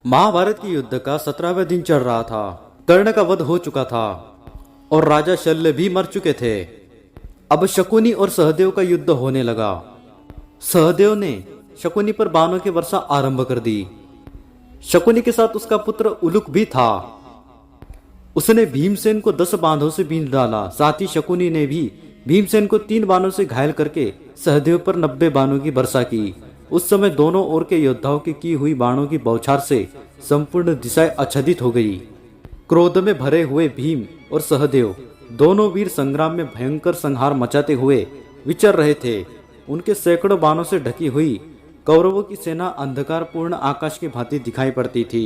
महाभारत की युद्ध का 17वां दिन चल रहा था। कर्ण का वध हो चुका था और राजा शल्य भी मर चुके थे। अब शकुनी और सहदेव का युद्ध होने लगा। सहदेव ने शकुनी पर बाणों की वर्षा आरंभ कर दी। शकुनी के साथ उसका पुत्र उलुक भी था। उसने भीमसेन को 10 बांधों से बींध डाला। साथ ही शकुनी ने भी भीमसेन को 3 बाणों से घायल करके सहदेव पर 90 बाणों की वर्षा की। उस समय दोनों ओर के योद्धाओं की हुई बाणों की बौछार से संपूर्ण दिशाएं आच्छादित हो गई। क्रोध में भरे हुए भीम और सहदेव दोनों वीर संग्राम में भयंकर संहार मचाते हुए विचर रहे थे। उनके सैकड़ों बाणों से ढकी हुई कौरवों की सेना अंधकारपूर्ण आकाश की भांति दिखाई पड़ती थी।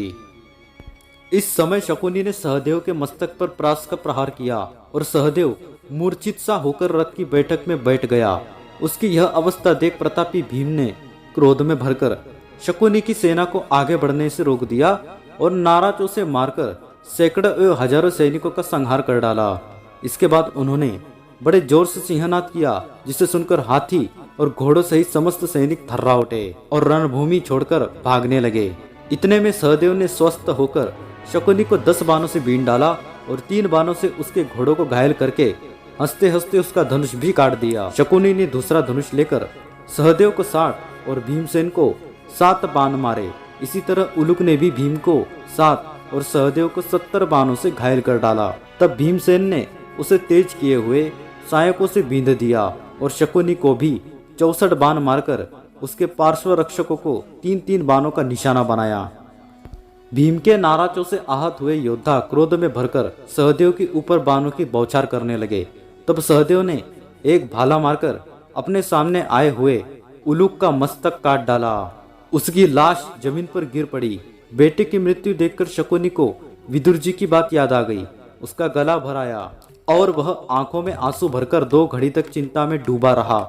इस समय शकुनी ने सहदेव के मस्तक पर प्रास का प्रहार किया और सहदेव मूर्छित सा होकर रथ की बैठक में बैठ गया। उसकी यह अवस्था देख प्रतापी भीम ने क्रोध में भरकर शकुनी की सेना को आगे बढ़ने से रोक दिया और नाराजों से मारकर सैकड़ों एवं हजारों सैनिकों का संहार कर डाला। इसके बाद उन्होंने बड़े जोर से सिंहनाद किया, जिसे सुनकर हाथी और घोड़ों सहित समस्त सैनिक थर्रा उठे और रणभूमि छोड़कर भागने लगे। इतने में सहदेव ने स्वस्थ होकर शकुनी को 10 बाणों से बीन डाला और 3 बाणों से उसके घोड़ों को घायल करके हंसते हंसते उसका धनुष भी काट दिया। शकुनी ने दूसरा धनुष लेकर सहदेव को 60 और भीमसेन को 7 बाण मारे। इसी तरह उलुक ने भी भीम को 7 और सहदेव को 70 बाणों से घायल कर डाला। तब भीमसेन ने उसे तेज किए हुए सहायकों से बींध दिया और शकुनी को भी 64 बाण मारकर उसके पार्श्व रक्षकों को 3-3 बाणों का निशाना बनाया। भीम के नाराजों से आहत हुए योद्धा क्रोध में भरकर सहदेव के ऊपर बाणों की बौछार करने लगे। तब सहदेव ने एक भाला मारकर अपने सामने आए हुए उलुक का मस्तक काट डाला। उसकी लाश जमीन पर गिर पड़ी। बेटे की मृत्यु देखकर शकुनी को विदुर जी की बात याद आ गई। उसका गला भराया और वह आंखों में आंसू भरकर 2 घड़ी तक चिंता में डूबा रहा।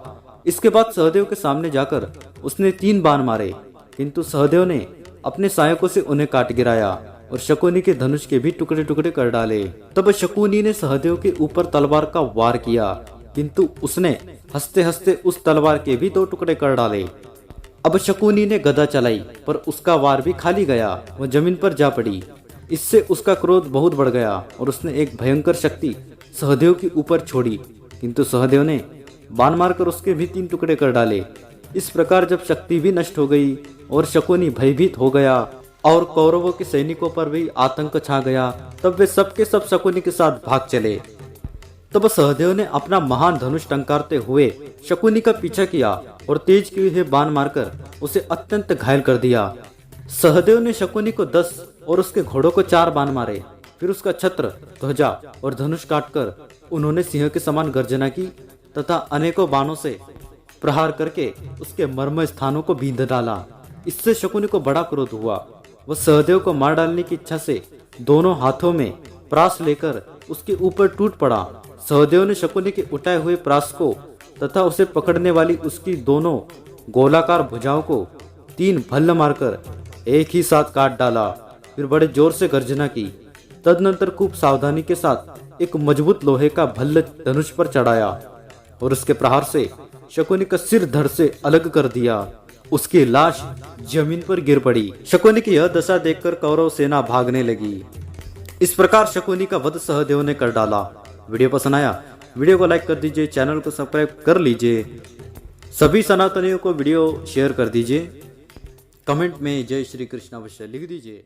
इसके बाद सहदेव के सामने जाकर उसने 3 बाण मारे, किंतु सहदेव ने अपने सहायकों से उन्हें काट गिराया और शकुनी के धनुष के भी टुकड़े टुकड़े कर डाले। तब शकुनी ने सहदेव के ऊपर तलवार का वार किया, किंतु उसने हंसते हंसते उस तलवार के भी 2 टुकड़े कर डाले। अब शकुनी ने गदा चलाई, पर उसका वार भी खाली गया। वह जमीन पर जा पड़ी। इससे उसका क्रोध बहुत बढ़ गया और उसने एक भयंकर शक्ति सहदेव के ऊपर छोड़ी, किंतु सहदेव ने बाण मारकर उसके भी 3 टुकड़े कर डाले। इस प्रकार जब शक्ति भी नष्ट हो गई और शकुनी भयभीत हो गया और कौरवों के सैनिकों पर भी आतंक छा गया, तब वे सबके सब शकुनी के साथ भाग चले। तब सहदेव ने अपना महान धनुष टंकारते हुए शकुनी का पीछा किया और तेज किए हुए बाण मारकर उसे अत्यंत घायल कर दिया। सहदेव ने शकुनी को 10 और उसके घोड़ों को 4 बाण मारे। फिर उसका छत्र, ध्वजा और धनुष काटकर उन्होंने सिंह के समान गर्जना की तथा अनेकों बाणों से प्रहार करके उसके मर्म स्थानों को बींध डाला। इससे शकुनी को बड़ा क्रोध हुआ। वह सहदेव को मार डालने की इच्छा से दोनों हाथों में प्रास लेकर उसके ऊपर टूट पड़ा। सहदेव ने शकुनी के उठाए हुए प्रास को तथा उसे पकड़ने वाली उसकी दोनों गोलाकार भुजाओं को 3 भल्ल मारकर एक ही साथ काट डाला। फिर बड़े जोर से गर्जना की। तदनंतर खूब सावधानी के साथ एक मजबूत लोहे का भल्ल धनुष पर चढ़ाया और उसके प्रहार से शकुनी का सिर धड़ से अलग कर दिया। उसकी लाश जमीन पर गिर पड़ी। शकुनी की यह दशा देखकर कौरव सेना भागने लगी। इस प्रकार शकुनी का वध सहदेव ने कर डाला। वीडियो पसंद आया? वीडियो को लाइक कर दीजिए, चैनल को सब्सक्राइब कर लीजिए। सभी सनातनियों को वीडियो शेयर कर दीजिए। कमेंट में जय श्री कृष्ण अवश्य लिख दीजिए।